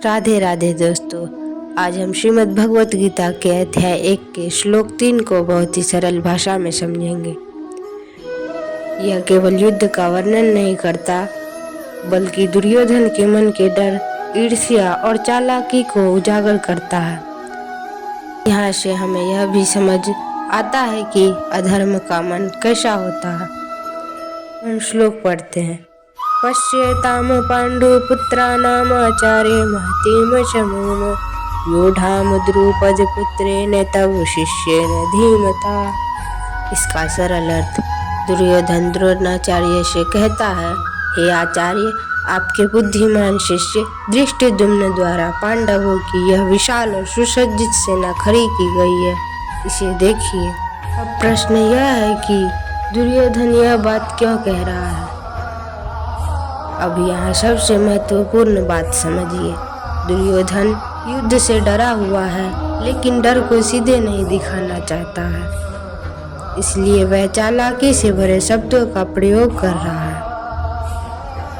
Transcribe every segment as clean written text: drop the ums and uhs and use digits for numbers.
राधे राधे दोस्तों। आज हम श्रीमद् भगवत गीता के अध्याय 1 के श्लोक 3 को बहुत ही सरल भाषा में समझेंगे। यह केवल युद्ध का वर्णन नहीं करता, बल्कि दुर्योधन के मन के डर, ईर्ष्या और चालाकी को उजागर करता है। यहाँ से हमें यह भी समझ आता है कि अधर्म का मन कैसा होता है। हम श्लोक पढ़ते हैं। पश्येताम पाण्डुपुत्राणाम आचार्य महतीम चमूम योधाम द्रुपद पुत्रेण तव शिष्येन धीमता। इसका सरल अर्थ दुर्योधन द्रोणाचार्य से कहता है, हे आचार्य, आपके बुद्धिमान शिष्य धृष्टद्युम्न द्वारा पांडवों की यह विशाल और सुसज्जित सेना खड़ी की गई है, इसे देखिए। अब प्रश्न यह है कि दुर्योधन यह बात क्यों कह रहा है। अब यहाँ सबसे महत्वपूर्ण बात समझिए। दुर्योधन युद्ध से डरा हुआ है, लेकिन डर को सीधे नहीं दिखाना चाहता है, इसलिए वह चालाकी से भरे शब्दों का प्रयोग कर रहा है।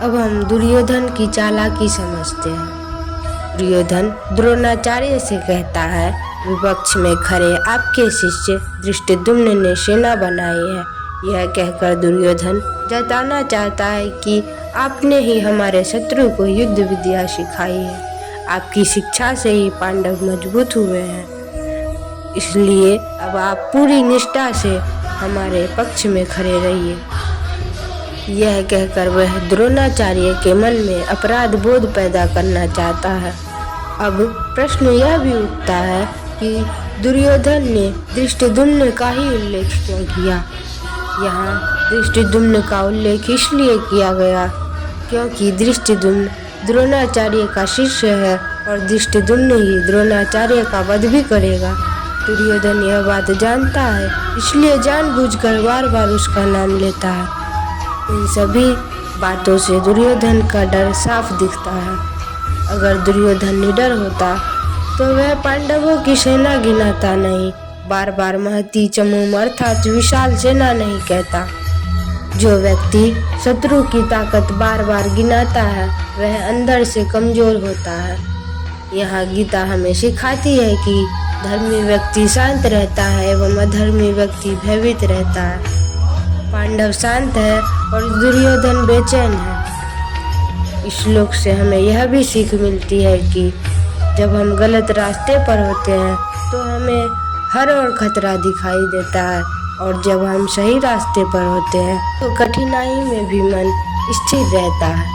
अब हम दुर्योधन की चालाकी समझते हैं। दुर्योधन द्रोणाचार्य से कहता है, विपक्ष में खड़े आपके शिष्य धृष्टद्युम्न ने सेना बनाई है। यह कहकर दुर्योधन जताना चाहता है कि आपने ही हमारे शत्रु को युद्ध विद्या सिखाई है। आपकी शिक्षा से ही पांडव मजबूत हुए हैं, इसलिए अब आप पूरी निष्ठा से हमारे पक्ष में खड़े रहिए। यह कहकर वह द्रोणाचार्य के मन में अपराध बोध पैदा करना चाहता है। अब प्रश्न यह भी उठता है कि दुर्योधन ने धृष्टद्युम्न का ही उल्लेख क्यों किया। यहाँ धृष्टद्युम्न का उल्लेख इसलिए किया गया क्योंकि धृष्टद्युम्न द्रोणाचार्य का शिष्य है और धृष्टद्युम्न ही द्रोणाचार्य का वध भी करेगा। दुर्योधन यह बात जानता है, इसलिए जानबूझकर बार बार उसका नाम लेता है। इन सभी बातों से दुर्योधन का डर साफ दिखता है। अगर दुर्योधन निडर होता तो वह पांडवों की सेना गिनाता नहीं, बार बार महती चमूम अर्थात विशाल सेना नहीं कहता। जो व्यक्ति शत्रु की ताकत बार बार गिनाता है, वह अंदर से कमजोर होता है। यहाँ गीता हमें सिखाती है कि धर्मी व्यक्ति शांत रहता है एवं अधर्मी व्यक्ति भयभीत रहता है। पांडव शांत है और दुर्योधन बेचैन है। इस श्लोक से हमें यह भी सीख मिलती है कि जब हम गलत रास्ते पर होते हैं तो हमें हर ओर खतरा दिखाई देता है, और जब हम सही रास्ते पर होते हैं तो कठिनाई में भी मन स्थिर रहता है।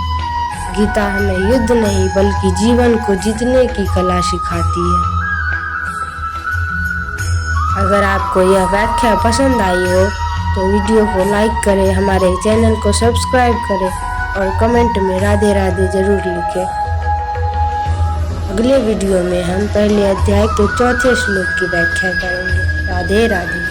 गीता हमें युद्ध नहीं बल्कि जीवन को जीतने की कला सिखाती है। अगर आपको यह व्याख्या पसंद आई हो तो वीडियो को लाइक करें, हमारे चैनल को सब्सक्राइब करें और कमेंट में राधे राधे जरूर लिखें। अगले वीडियो में हम पहले अध्याय के 4थे श्लोक की व्याख्या करेंगे। राधे राधे।